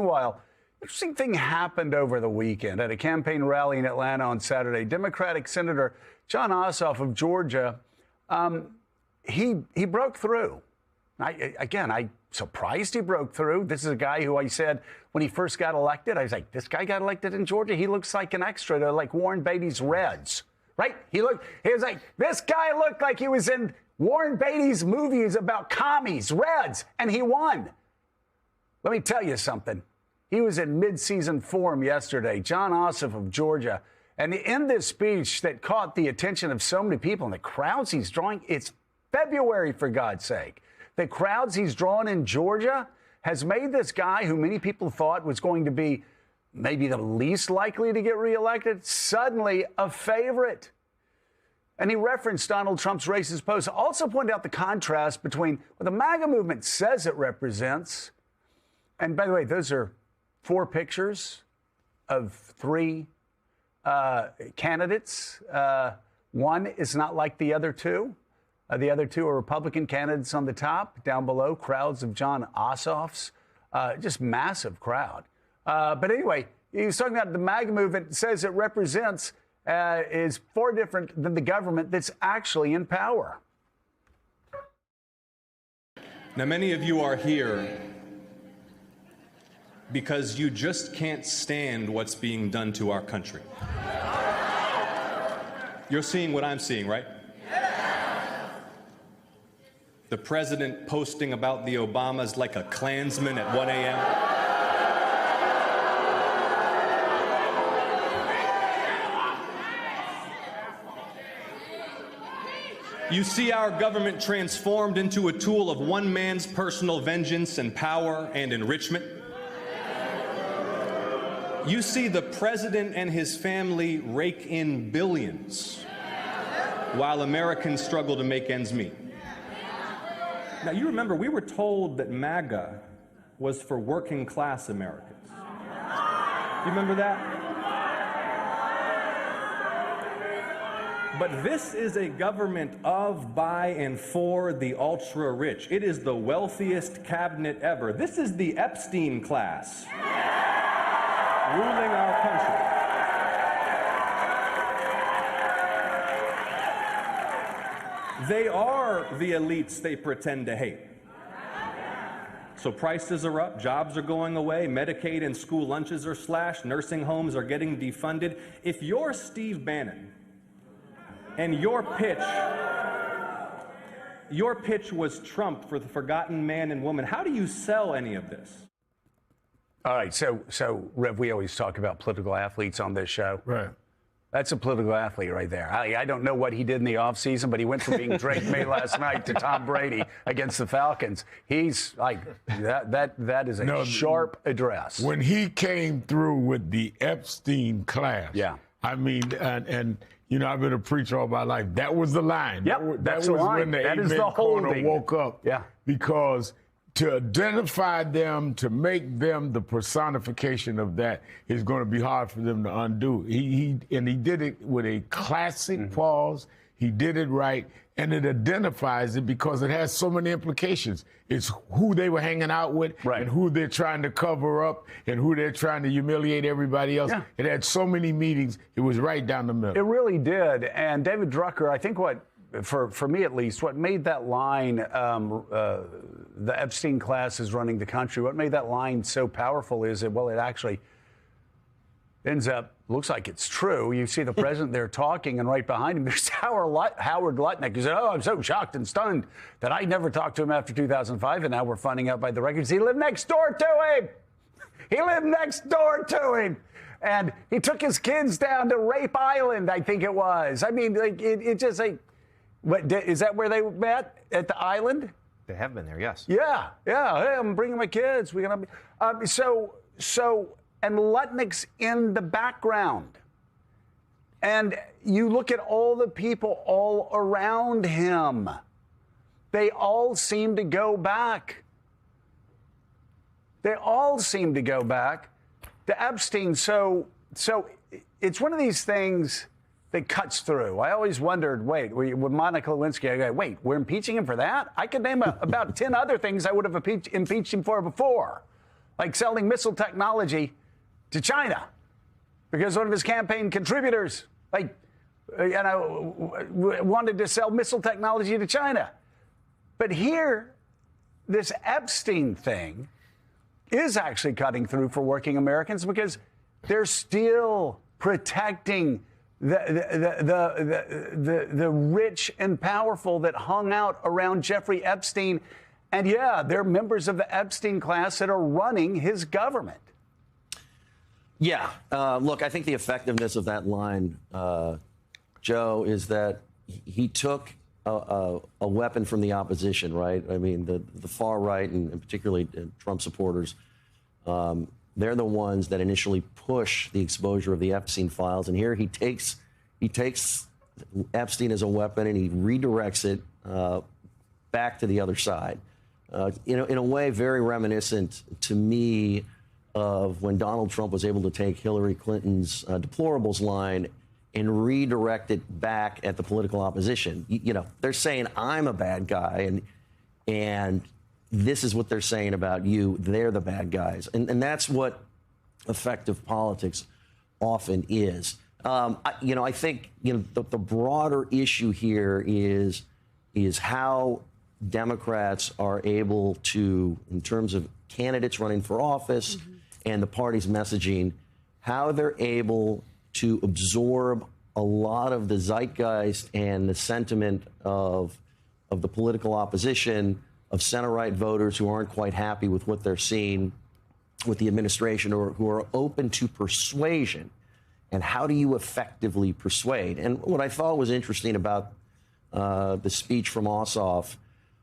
Meanwhile, interesting thing happened over the weekend at a campaign rally in Atlanta on Saturday. Democratic Senator Jon Ossoff of Georgia, he broke through. I'm surprised he broke through. This is a guy who I said when he first got elected, I was like, this guy got elected in Georgia. He looks like an extra to like Warren Beatty's Reds, right? He was like, this guy looked like he was in Warren Beatty's movies about commies, Reds, and he won. Let me tell you something. He was in midseason form yesterday, Jon Ossoff of Georgia. And in this speech that caught the attention of so many people and the crowds he's drawing, it's February, for God's sake. The crowds he's drawn in Georgia has made this guy who many people thought was going to be maybe the least likely to get reelected, suddenly a favorite. And he referenced Donald Trump's racist post, also pointed out the contrast between what the MAGA movement says it represents. And by the way, those are 4 pictures of 3 candidates. One is not like the other 2. The other 2 are Republican candidates on the top. Down below, crowds of Jon Ossoff's. Just massive crowd. But anyway, he was talking about the MAGA movement says it represents is far different than the government that's actually in power. Now, many of you are here because you just can't stand what's being done to our country. You're seeing what I'm seeing, right? The president posting about the Obamas like a Klansman at 1 a.m. You see our government transformed into a tool of one man's personal vengeance and power and enrichment. You see the president and his family rake in billions while Americans struggle to make ends meet. Now, you remember, we were told that MAGA was for working class Americans. You remember that? But this is a government of, by, and for the ultra-rich. It is the wealthiest cabinet ever. This is the Epstein class ruling our country. They are the elites they pretend to hate. So prices are up, jobs are going away, Medicaid and school lunches are slashed, nursing homes are getting defunded. If you're Steve Bannon and your pitch was Trump for the forgotten man and woman, how do you sell any of this? All right, so Rev, we always talk about political athletes on this show. Right. That's a political athlete right there. I don't know what he did in the offseason, but he went from being Drake May last night to Tom Brady against the Falcons. He's like, that is a sharp address. When he came through with the Epstein class, yeah. I mean, and you know, I've been a preacher all my life. That was the line. Yep, that was when the Amen Corner woke up. Yeah. Because to identify them, to make them the personification of that is going to be hard for them to undo. He did it with a classic pause. He did it right, and it identifies it because it has so many implications. It's who they were hanging out with, right, and who they're trying to cover up, and who they're trying to humiliate everybody else. Yeah. It had so many meetings. It was right down the middle. It really did. And David Drucker, I think for me at least, what made that line, the Epstein class is running the country, what made that line so powerful is that, well, it actually ends up, looks like it's true. You see the president there talking, and right behind him, there's Howard Lutnick, who said, oh, I'm so shocked and stunned that I never talked to him after 2005, and now we're finding out by the records he lived next door to him. He lived next door to him. And he took his kids down to Rape Island, I think it was. I mean, like, it just like, what, is that where they met, at the island? They have been there, yes. Yeah. Hey, I'm bringing my kids. We're gonna be and Lutnick's in the background, and you look at all the people all around him. They all seem to go back. They all seem to go back to Epstein. So it's one of these things that cuts through. I always wondered, wait, with Monica Lewinsky, I go, wait, we're impeaching him for that? I could name about 10 other things I would have impeached him for before. like selling missile technology to China, because one of his campaign contributors, wanted to sell missile technology to China. But here, this Epstein thing is actually cutting through for working Americans, because they're still protecting the rich and powerful that hung out around Jeffrey Epstein. And yeah, they're members of the Epstein class that are running his government. Yeah. Look, I think the effectiveness of that line, Joe, is that he took a weapon from the opposition, right? I mean, the far right, and particularly Trump supporters, they're the ones that initially push the exposure of the Epstein files. And here he takes Epstein as a weapon and he redirects it back to the other side. In a way, very reminiscent to me of when Donald Trump was able to take Hillary Clinton's deplorables line and redirect it back at the political opposition. They're saying I'm a bad guy, and this is what they're saying about you. They're the bad guys. And that's what effective politics often is. I think the broader issue here is how Democrats are able to, in terms of candidates running for office and the party's messaging, how they're able to absorb a lot of the zeitgeist and the sentiment of the political opposition, of center-right voters who aren't quite happy with what they're seeing with the administration, or who are open to persuasion. And how do you effectively persuade? And what I thought was interesting about the speech from Ossoff,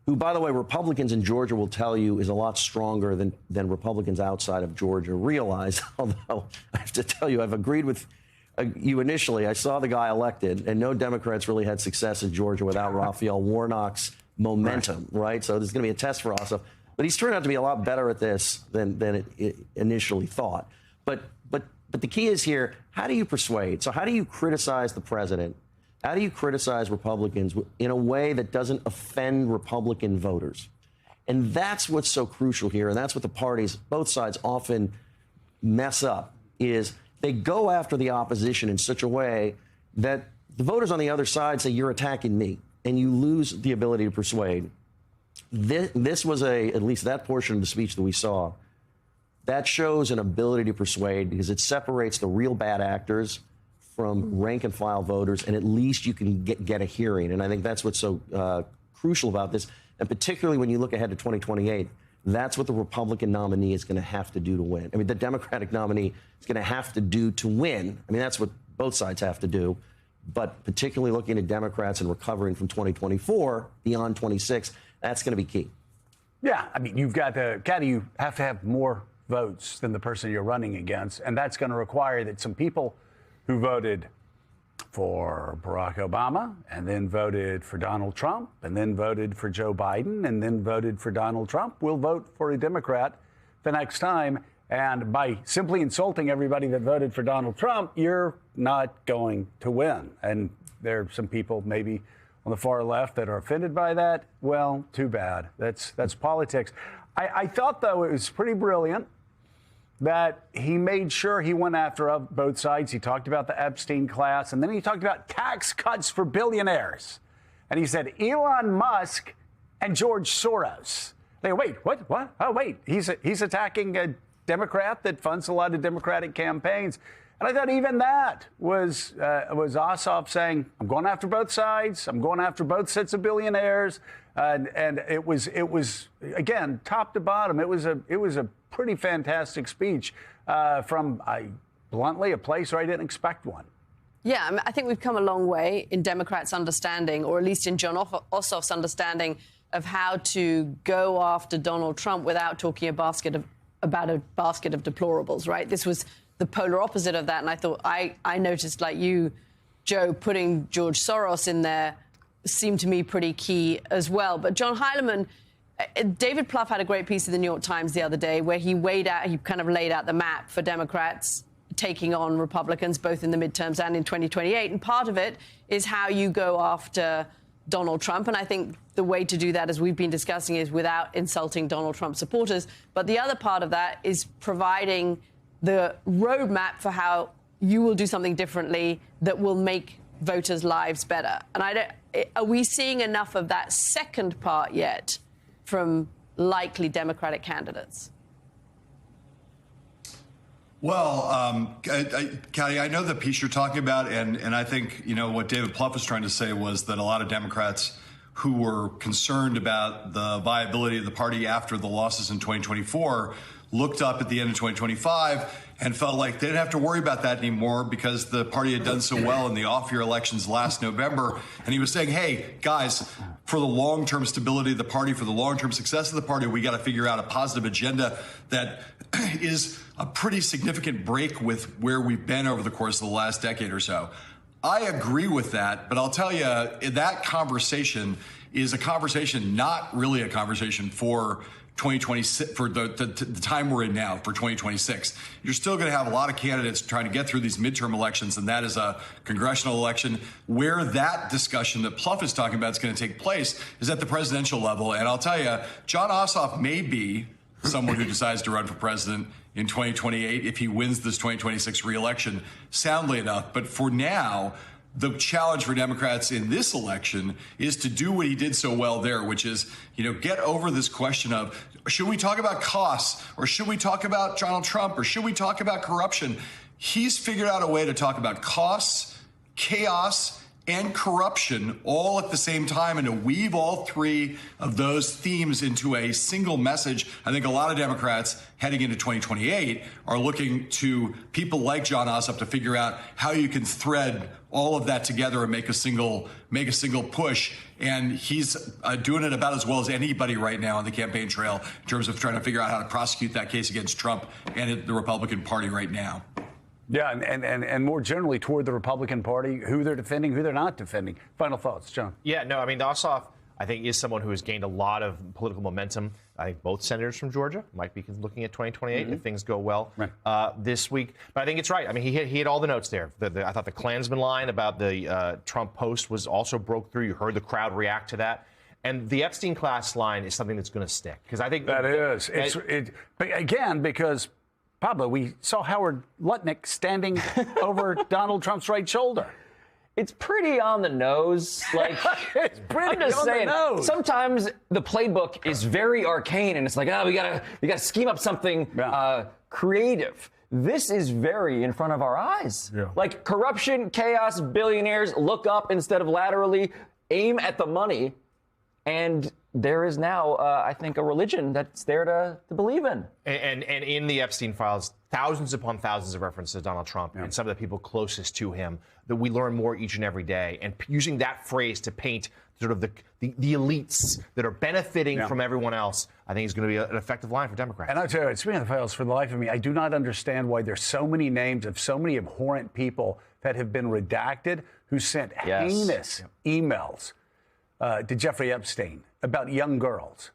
who, by the way, Republicans in Georgia will tell you is a lot stronger than Republicans outside of Georgia realize. Although I have to tell you, I've agreed with you initially. I saw the guy elected, and no Democrats really had success in Georgia without Raphael Warnock's momentum, right? So there's going to be a test for Ossoff. But he's turned out to be a lot better at this than it initially thought. But the key is here, how do you persuade? So how do you criticize the president? How do you criticize Republicans in a way that doesn't offend Republican voters? And that's what's so crucial here, and that's what the parties, both sides, often mess up, is they go after the opposition in such a way that the voters on the other side say, you're attacking me, and you lose the ability to persuade. This was at least that portion of the speech that we saw, that shows an ability to persuade, because it separates the real bad actors from rank and file voters, and at least you can get a hearing. And I think that's what's so crucial about this. And particularly when you look ahead to 2028, that's what the Republican nominee is going to have to do to win. I mean, the Democratic nominee is going to have to do to win. I mean, that's what both sides have to do. But particularly looking at Democrats and recovering from 2024 beyond 26, that's going to be key. Yeah, I mean, you have to have more votes than the person you're running against. And that's going to require that some people who voted for Barack Obama and then voted for Donald Trump and then voted for Joe Biden and then voted for Donald Trump will vote for a Democrat the next time. And by simply insulting everybody that voted for Donald Trump, you're not going to win. And there are some people maybe on the far left that are offended by that. Well, too bad. That's politics. I thought, though, it was pretty brilliant that he made sure he went after both sides. He talked about the Epstein class, and then he talked about tax cuts for billionaires. And he said Elon Musk and George Soros. They go, wait, what? Oh, wait, he's attacking a Democrat that funds a lot of Democratic campaigns. And I thought even that was Ossoff saying, I'm going after both sides. I'm going after both sets of billionaires. And it was again, top to bottom. It was a pretty fantastic speech from, bluntly, a place where I didn't expect one. Yeah, I think we've come a long way in Democrats' understanding, or at least in John Ossoff's understanding, of how to go after Donald Trump without talking about a basket of deplorables, right? This was the polar opposite of that. And I thought, I noticed, like you, Joe, putting George Soros in there seemed to me pretty key as well. But John Heilemann, David Plouffe had a great piece in the New York Times the other day where he kind of laid out the map for Democrats taking on Republicans, both in the midterms and in 2028. And part of it is how you go after Donald Trump. And I think the way to do that, as we've been discussing, is without insulting Donald Trump supporters. But the other part of that is providing the roadmap for how you will do something differently that will make voters' lives better. And are we seeing enough of that second part yet from likely Democratic candidates? Well, Kathy, I know the piece you're talking about, and I think, what David Plouffe was trying to say was that a lot of Democrats who were concerned about the viability of the party after the losses in 2024 looked up at the end of 2025 and felt like they didn't have to worry about that anymore because the party had done so well in the off-year elections last November. And he was saying, hey, guys, for the long-term stability of the party, for the long-term success of the party, we got to figure out a positive agenda that is a pretty significant break with where we've been over the course of the last decade or so. I agree with that, but I'll tell you, that conversation is a conversation, not really a conversation for 2026, for the time we're in now, for 2026. You're still going to have a lot of candidates trying to get through these midterm elections, and that is a congressional election. Where that discussion that Plouffe is talking about is going to take place is at the presidential level. And I'll tell you, Jon Ossoff may be someone who decides to run for president in 2028 if he wins this 2026 reelection soundly enough. But for now, the challenge for Democrats in this election is to do what he did so well there, which is, get over this question of, should we talk about costs, or should we talk about Donald Trump, or should we talk about corruption? He's figured out a way to talk about costs, chaos, and corruption all at the same time, and to weave all three of those themes into a single message. I think a lot of Democrats heading into 2028 are looking to people like Jon Ossoff to figure out how you can thread all of that together and make a single push. And he's doing it about as well as anybody right now on the campaign trail in terms of trying to figure out how to prosecute that case against Trump and the Republican Party right now. Yeah, and more generally toward the Republican Party, who they're defending, who they're not defending. Final thoughts, John. Yeah, no, I mean, Ossoff, I think, is someone who has gained a lot of political momentum. I think both senators from Georgia might be looking at 2028 if things go well this week. But I think it's right. I mean, he hit all the notes there. I thought the Klansman line about the Trump post was also broke through. You heard the crowd react to that. And the Epstein class line is something that's going to stick. Because I think that is. Again, because Pablo, we saw Howard Lutnick standing over Donald Trump's right shoulder. It's pretty on the nose. Like, it's pretty I'm just on saying, the nose. Sometimes the playbook is very arcane, and it's like, we gotta scheme up something creative. This is very in front of our eyes. Yeah. Like corruption, chaos, billionaires, look up instead of laterally, aim at the money, and there is now, I think, a religion that's there to believe in. And in the Epstein files, thousands upon thousands of references to Donald Trump and some of the people closest to him, that we learn more each and every day. And using that phrase to paint sort of the elites that are benefiting from everyone else, I think is going to be an effective line for Democrats. And I'll tell you, speaking of the files, for the life of me, I do not understand why there's so many names of so many abhorrent people that have been redacted who sent heinous emails to Jeffrey Epstein about young girls.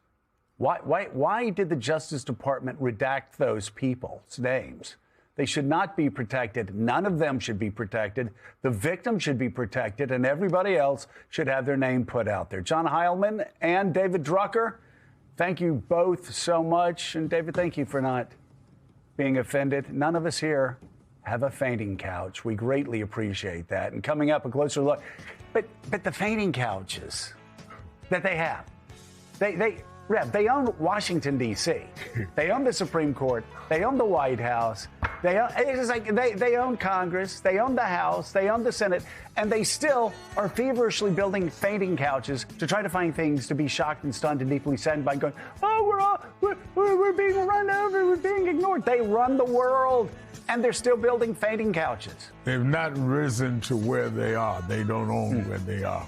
Why did the Justice Department redact those people's names? They should not be protected. None of them should be protected. The victim should be protected, and everybody else should have their name put out there. John Heilemann and David Drucker, thank you both so much. And David, thank you for not being offended. None of us here have a fainting couch. We greatly appreciate that. And coming up, a closer look. But the fainting couches that they have, they own Washington, D.C. They own the Supreme Court. They own the White House. They own Congress. They own the House. They own the Senate. And they still are feverishly building fainting couches to try to find things to be shocked and stunned and deeply saddened by, going, we're being run over. We're being ignored. They run the world, and they're still building fainting couches. They've not risen to where they are. They don't own where they are.